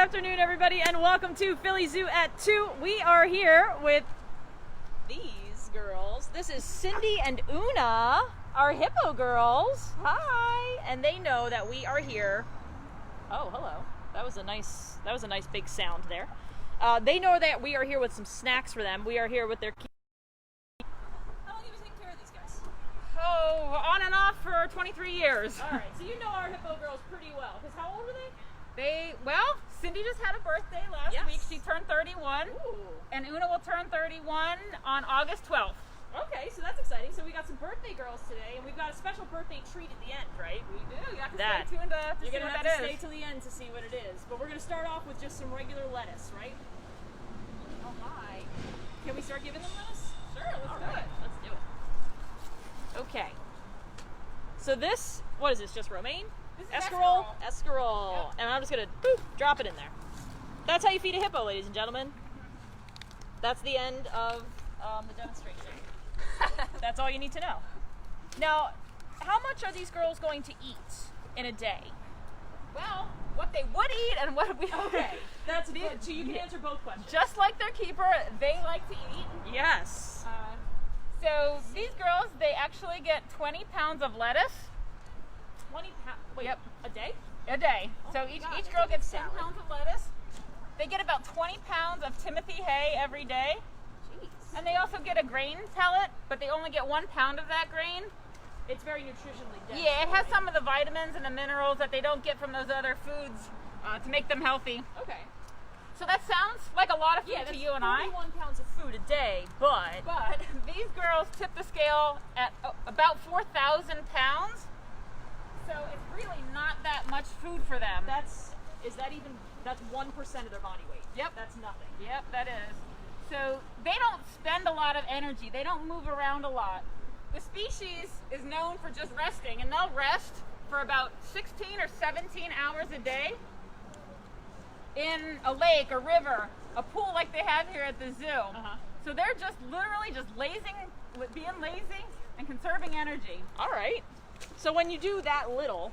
afternoon, everybody, and welcome to Philly Zoo at 2. We are here with these girls. This is Cindy and Una, our hippo girls. Hi! And they know that we are here. Oh, hello. That was a nice big sound there. They know that we are here with some snacks for them. We are here with their How long have you been taking care of these guys? Oh, on and off for 23 years. All right, so you know our hippo girls pretty well. Because how old are they? Cindy just had a birthday last week. She turned 31. Ooh. And Una will turn 31 on August 12th. Okay, so that's exciting. So we got some birthday girls today, and we've got a special birthday treat at the end, right? We do. You have to That. stay tuned to You're see going to what have that to is. stay till the end to see what it is. But we're going to start off with just some regular lettuce, right? Oh my. Can we start giving them lettuce? Sure, let's do it. Let's do it. Okay. So this, what is this, just romaine? This is Escarole? escarole. Escarole. Yep. And I'm just going to drop it in there. That's how you feed a hippo, ladies and gentlemen. That's the end of the demonstration. That's all you need to know. Now, how much are these girls going to eat in a day? Well, what they would eat and what we... Okay, that's good. So you can answer both questions. Just like their keeper, they like to eat. Yes. So these girls, they actually get 20 pounds of lettuce. 20 pounds. Wait, Yep. a day? A day. Oh So my each God, each that's girl a gets big 10 salad. pounds of lettuce. They get about 20 pounds of Timothy hay every day. Jeez. And they also get a grain pellet, but they only get 1 pound of that grain. It's very nutritionally dense. Yeah, it has right? some of the vitamins and the minerals that they don't get from those other foods to make them healthy. Okay. So that sounds like a lot of food Yeah, to that's you and I. 41 pounds of food. A day, but these girls tip the scale at about 4,000 pounds. So it's really not that much food for them. That's 1% of their body weight. Yep. That's nothing. Yep, that is. So they don't spend a lot of energy. They don't move around a lot. The species is known for just resting, and they'll rest for about 16 or 17 hours a day in a lake, a river, a pool like they have here at the zoo. So they're just literally just being lazy and conserving energy. All right. So when you do that little,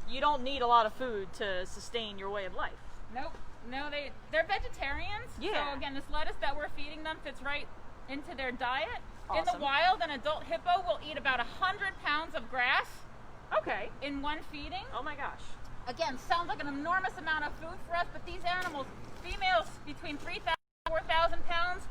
you don't need a lot of food to sustain your way of life. Nope. No, they're vegetarians. Yeah. So again, this lettuce that we're feeding them fits right into their diet. In Awesome. the wild, an adult hippo will eat about 100 pounds of grass Okay. in one feeding. Oh my gosh. Again, sounds like an enormous amount of food for us, but these animals, females between 3,000 and 4,000 pounds,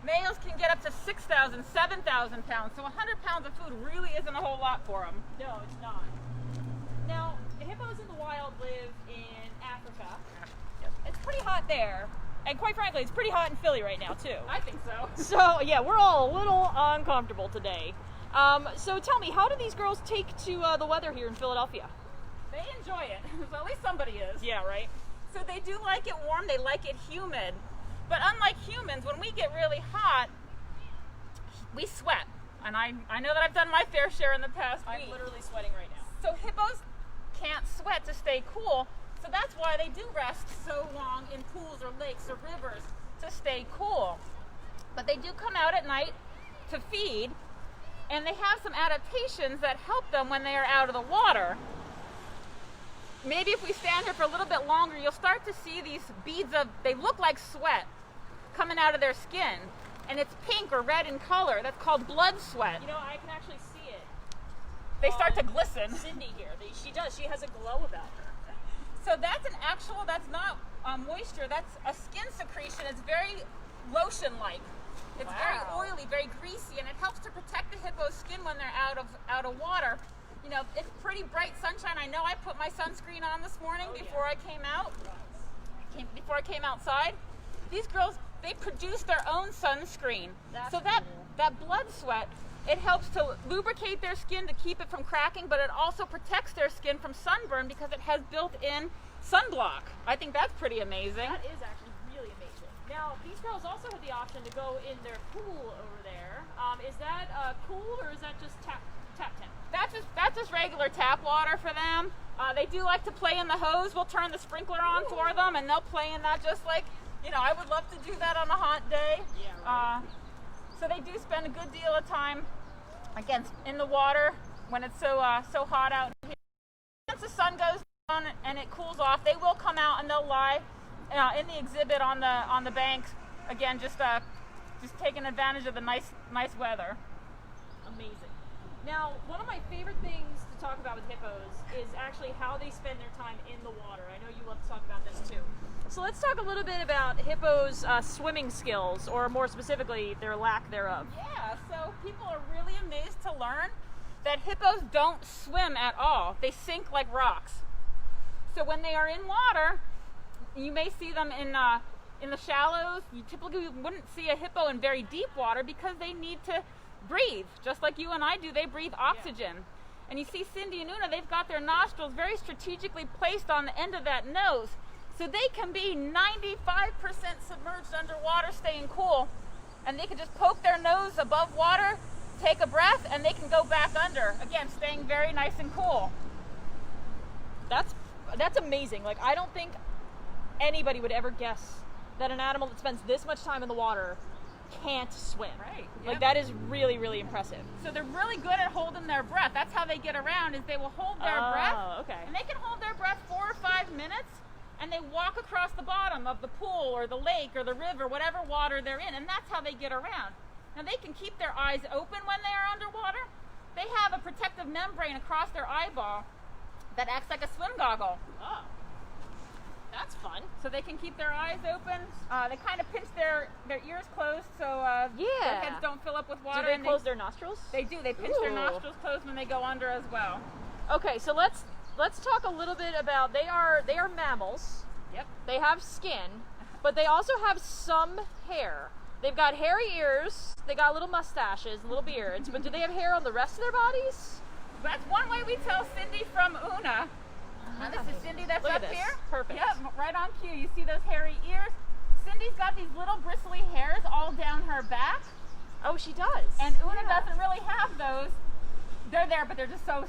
males can get up to 6,000, 7,000 pounds. So 100 pounds of food really isn't a whole lot for them. No, it's not. Now, hippos in the wild live in Africa. It's pretty hot there. And quite frankly, it's pretty hot in Philly right now, too. I think so. So, yeah, we're all a little uncomfortable today. So tell me, how do these girls take to the weather here in Philadelphia? They enjoy it. So at least somebody is. Yeah, right? So they do like it warm, they like it humid. But unlike humans, when we get really hot, we sweat. And I know that I've done my fair share in the past I'm week. literally sweating right now. So hippos can't sweat to stay cool. So that's why they do rest so long in pools or lakes or rivers, to stay cool. But they do come out at night to feed, and they have some adaptations that help them when they are out of the water. Maybe if we stand here for a little bit longer, you'll start to see these beads they look like sweat coming out of their skin. And it's pink or red in color. That's called blood sweat. You know, I can actually see it. They start to glisten. Cindy here. She does. She has a glow about her. So that's that's not moisture, that's a skin secretion. It's very lotion-like. It's very oily, very greasy, and it helps to protect the hippo's skin when they're out of water. You know, it's pretty bright sunshine. I know I put my sunscreen on this morning before I came out. Before I came outside. These girls, they produce their own sunscreen. So that blood sweat, it helps to lubricate their skin to keep it from cracking, but it also protects their skin from sunburn because it has built-in sunblock. I think that's pretty amazing. That is actually really amazing. Now, these girls also have the option to go in their pool over there. Is that cool, or is that just tap? That's just regular tap water for them. They do like to play in the hose. We'll turn the sprinkler on for them, and they'll play in that just like, I would love to do that on a hot day. Yeah, right. So they do spend a good deal of time, again, in the water when it's so hot out here. Once the sun goes down and it cools off, they will come out and they'll lie in the exhibit on the banks. Again, just taking advantage of the nice weather. Amazing. Now, one of my favorite things to talk about with hippos is actually how they spend their time in the water. I know you love to talk about this too. So let's talk a little bit about hippos' swimming skills, or more specifically, their lack thereof. Yeah, so people are really amazed to learn that hippos don't swim at all. They sink like rocks. So when they are in water, you may see them in the shallows. You typically wouldn't see a hippo in very deep water because they need to breathe, just like you and I do. They breathe oxygen. Yeah. And you see Cindy and Una, they've got their nostrils very strategically placed on the end of that nose, so they can be 95% submerged underwater, staying cool, and they can just poke their nose above water, take a breath, and they can go back under, again, staying very nice and cool. That's amazing. Like, I don't think anybody would ever guess that an animal that spends this much time in the water can't swim. Right. Like, that is really, really impressive. So they're really good at holding their breath. That's how they get around, is they will hold their breath. Okay. And they can hold their breath 4 or 5 minutes, and they walk across the bottom of the pool or the lake or the river, whatever water they're in, and that's how they get around. Now, they can keep their eyes open when they are underwater. They have a protective membrane across their eyeball that acts like a swim goggle. Oh. That's fun. So they can keep their eyes open. They kind of pinch their ears closed so their heads don't fill up with water. Do they close their nostrils? They do. They pinch their nostrils closed when they go under as well. Okay, so let's talk a little bit about, they are mammals. Yep. They have skin, but they also have some hair. They've got hairy ears, they got little mustaches, little beards, but do they have hair on the rest of their bodies? That's one way we tell Cindy from Una. Now this is Cindy that's up here. Perfect. Yep, right on cue. You see those hairy ears? Cindy's got these little bristly hairs all down her back. Oh, she does. And Una doesn't really have those. They're there, but they're just so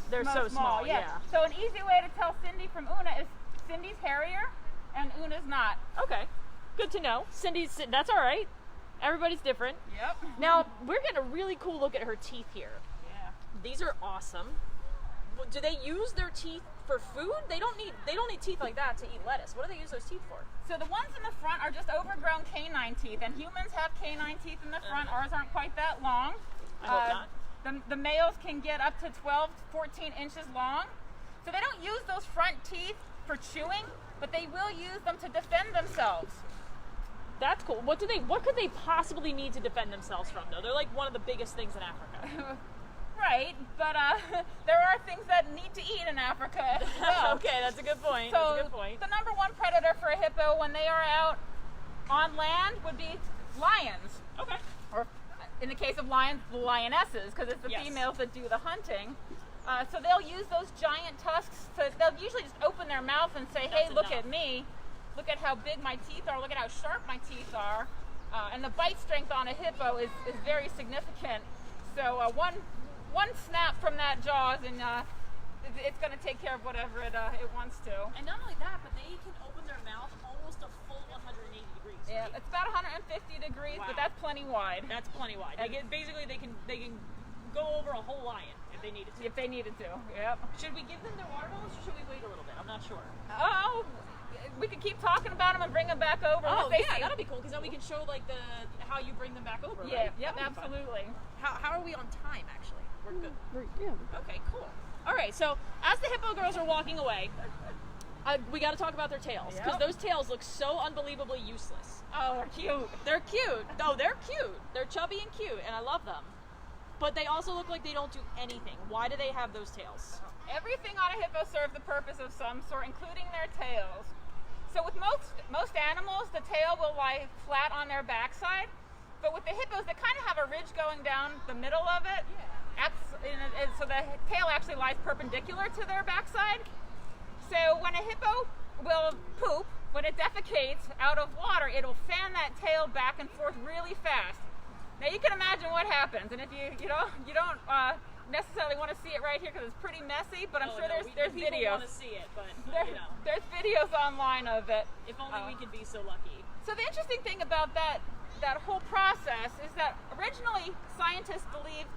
small. Yeah. So an easy way to tell Cindy from Una is Cindy's hairier and Una's not. Okay, good to know. That's all right. Everybody's different. Yep. Now, we're getting a really cool look at her teeth here. Yeah. These are awesome. Do they use their teeth for food? They don't need teeth like that to eat lettuce. What do they use those teeth for? So the ones in the front are just overgrown canine teeth, and humans have canine teeth in the front. Ours aren't quite that long. I hope not. The males can get up to 12, 14 inches long. So they don't use those front teeth for chewing, but they will use them to defend themselves. That's cool. What could they possibly need to defend themselves from, though? They're like one of the biggest things in Africa. Right, but there are things that need to eat in Africa as well. Okay, that's a good point. So that's a good point. The number one predator for a hippo when they are out on land would be lions. Okay. Or in the case of lions, the lionesses, because it's the females that do the hunting. So they'll use those giant tusks they'll usually just open their mouth and say, hey, look at me. Look at how big my teeth are. Look at how sharp my teeth are. And the bite strength on a hippo is very significant. So one snap from that jaws and it's going to take care of whatever it wants to. And not only that, but they can open their mouth almost a full 180 degrees. Yeah, it's about 150 degrees, but that's plenty wide. That's plenty wide. They can go over a whole lion if they needed to. If they needed to, yep. Should we give them their watermelons or should we wait a little bit? I'm not sure. Oh, we could keep talking about them and bring them back over. Oh, yeah, that'll be cool because then we can show like how you bring them back over. Yeah, right? yep, absolutely. How are we on time actually? We're good. Yeah. Okay, cool. All right, so as the hippo girls are walking away, we got to talk about their tails because those tails look so unbelievably useless. Oh, they're cute. They're cute. Oh, they're cute. They're chubby and cute, and I love them. But they also look like they don't do anything. Why do they have those tails? Everything on a hippo serves the purpose of some sort, including their tails. So with most animals, the tail will lie flat on their backside, but with the hippos, they kind of have a ridge going down the middle of it. So the tail actually lies perpendicular to their backside. So when a hippo will poop, when it defecates out of water, it'll fan that tail back and forth really fast. Now you can imagine what happens, and if you don't necessarily want to see it right here because it's pretty messy, but I'm sure there's people videos. Want to see it, but there's videos online of it. If only we could be so lucky. So the interesting thing about that whole process is that originally scientists believed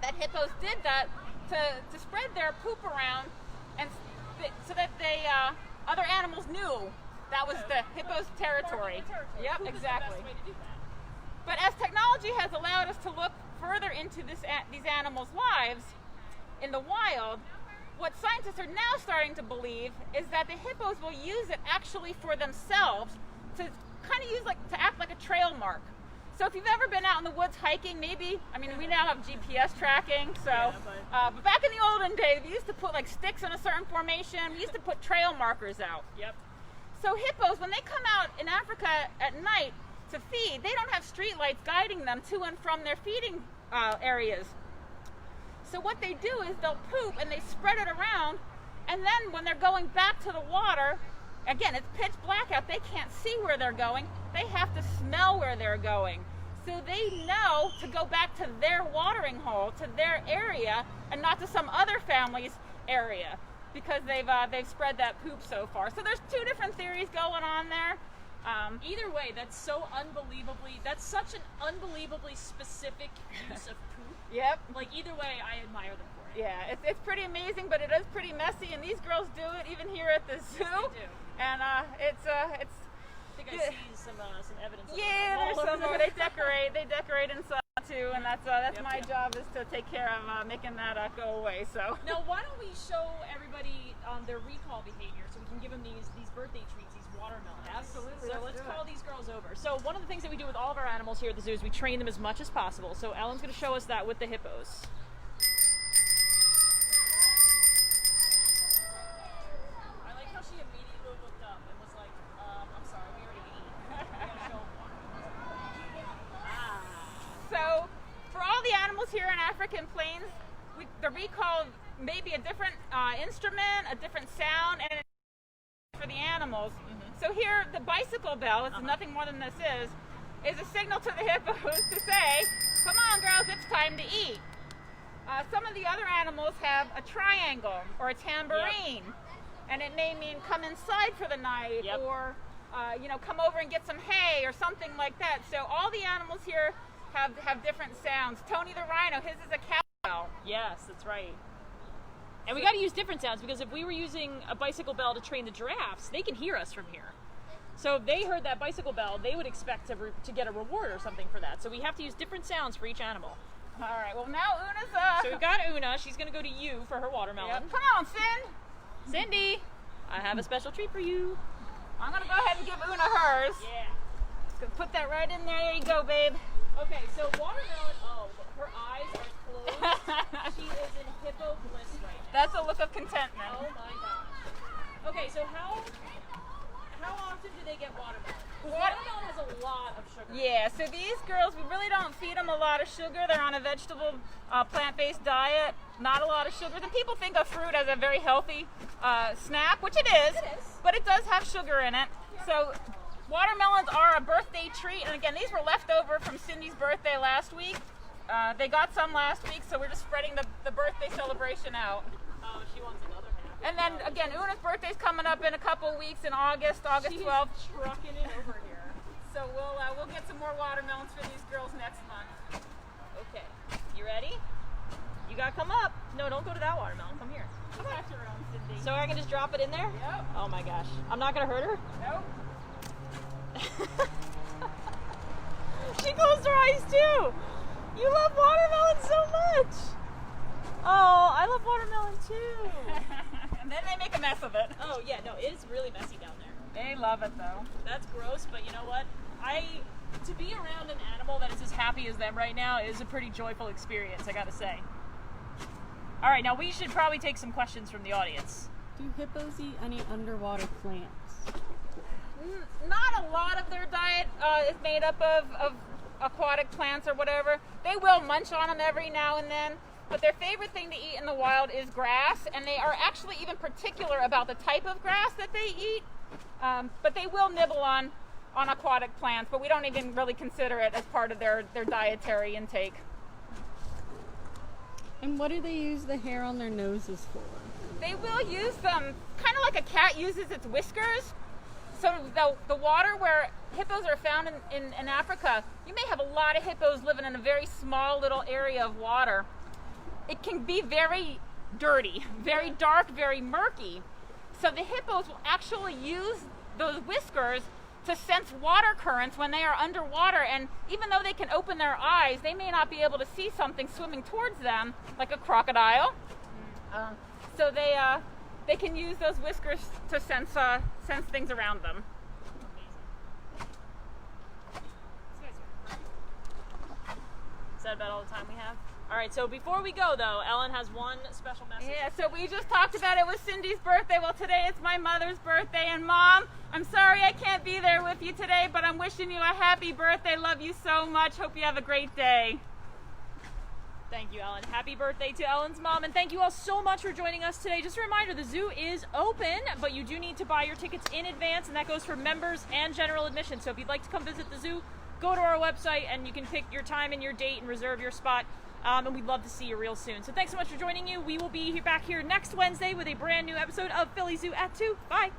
that hippos did that to spread their poop around, and so that they other animals knew That was the hippo's territory. Yep, Poop exactly. is the best way to do that. But as technology has allowed us to look further into these animals' lives in the wild, what scientists are now starting to believe is that the hippos will use it actually for themselves to kind of to act like a trail mark. So if you've ever been out in the woods hiking, maybe, I mean, we now have GPS tracking, so, but back in the olden days, we used to put like sticks in a certain formation, we used to put trail markers out. Yep. So hippos, when they come out in Africa at night to feed, they don't have street lights guiding them to and from their feeding areas. So what they do is they'll poop and they spread it around, and then when they're going back to the water, again, it's pitch black out, they can't see where they're going, they have to smell where they're going. So they know to go back to their watering hole, to their area, and not to some other family's area, because they've spread that poop so far. So there's two different theories going on there. Either way, that's such an unbelievably specific use of poop. Yep. Like, either way, I admire them for it. Yeah, it's pretty amazing, but it is pretty messy, and these girls do it even here at the zoo. Yes, they do. And it's I think I see some evidence of them yeah, all there's over some there. where they decorate inside too, and that's my job is to take care of making that go away. So Now, why don't we show everybody their recall behavior so we can give them these birthday treats, these watermelons. Absolutely, So let's let's do call it. these girls over. So one of the things that we do with all of our animals here at the zoo is we train them as much as possible. So Ellen's going to show us that with the hippos. I like how she immediately looked up and was like, I'm sorry, we already ate. I gotta show them one. So for all the animals here in African plains, the recall may be a different instrument, a different sound, and for the animals. So here, the bicycle bell, it's nothing more than this is a signal to the hippos to say, come on girls, it's time to eat. Some of the other animals have a triangle or a tambourine, and it may mean come inside for the night, or come over and get some hay or something like that. So all the animals here have different sounds. Tony the rhino, his is a cowbell. Yes, that's right. And we got to use different sounds, because if we were using a bicycle bell to train the giraffes, they can hear us from here. So if they heard that bicycle bell, they would expect to get a reward or something for that. So we have to use different sounds for each animal. All right, well now Una's So we've got Una. She's going to go to you for her watermelon. Yep. Come on, Sin. Cindy, I have a special treat for you. I'm going to go ahead and give Una hers. Yeah. Gonna put that right in there. There you go, babe. Okay, so watermelon, her eyes are closed. She is in hippo bliss right now. That's a look of contentment. Oh my gosh. Okay, so how often do they get watermelon? Watermelon has a lot of sugar. Yeah, so these girls, we really don't feed them a lot of sugar. They're on a vegetable, plant-based diet, not a lot of sugar. And people think of fruit as a very healthy snack, which it is, but it does have sugar in it. So watermelons are a birthday treat, and again, these were left over from Cindy's birthday last week. They got some last week, so we're just spreading the birthday celebration out. Oh, she wants another half. And then again, Una's birthday's coming up in a couple weeks in August 12th. She's trucking it over here. So we'll get some more watermelons for these girls next month. Okay, you ready? You gotta come up. No, don't go to that watermelon. Come here. Come back your own, Cindy. So I can just drop it in there? Yep. Oh my gosh. I'm not gonna hurt her? Nope. She closed her eyes too. You love watermelon so much. Oh, I love watermelon too. And then they make a mess of it. Oh yeah, no, it is really messy down there. They love it though. That's gross, but you know what? To be around an animal that is as happy as them right now is a pretty joyful experience, I gotta say. All right, now we should probably take some questions from the audience. Do hippos eat any underwater plants? Not a lot of their diet is made up of aquatic plants or whatever. They will munch on them every now and then, but their favorite thing to eat in the wild is grass, and they are actually even particular about the type of grass that they eat. But they will nibble on aquatic plants, but we don't even really consider it as part of their dietary intake. And what do they use the hair on their noses for? They will use them kind of like a cat uses its whiskers. So the water where hippos are found in Africa, you may have a lot of hippos living in a very small little area of water. It can be very dirty, very dark, very murky. So the hippos will actually use those whiskers to sense water currents when they are underwater, and even though they can open their eyes, they may not be able to see something swimming towards them, like a crocodile. So they can use those whiskers to sense things around them. Is that about all the time we have? All right, so before we go, though, Ellen has one special message. Yeah, so we just talked about it was Cindy's birthday. Well, today it's my mother's birthday, and Mom, I'm sorry I can't be there with you today, but I'm wishing you a happy birthday. Love you so much. Hope you have a great day. Thank you, Ellen. Happy birthday to Ellen's mom, and thank you all so much for joining us today. Just a reminder, the zoo is open, but you do need to buy your tickets in advance, and that goes for members and general admission. So if you'd like to come visit the zoo, go to our website, and you can pick your time and your date and reserve your spot. And we'd love to see you real soon. So thanks so much for joining you. We will be back here next Wednesday with a brand new episode of Philly Zoo at 2. Bye.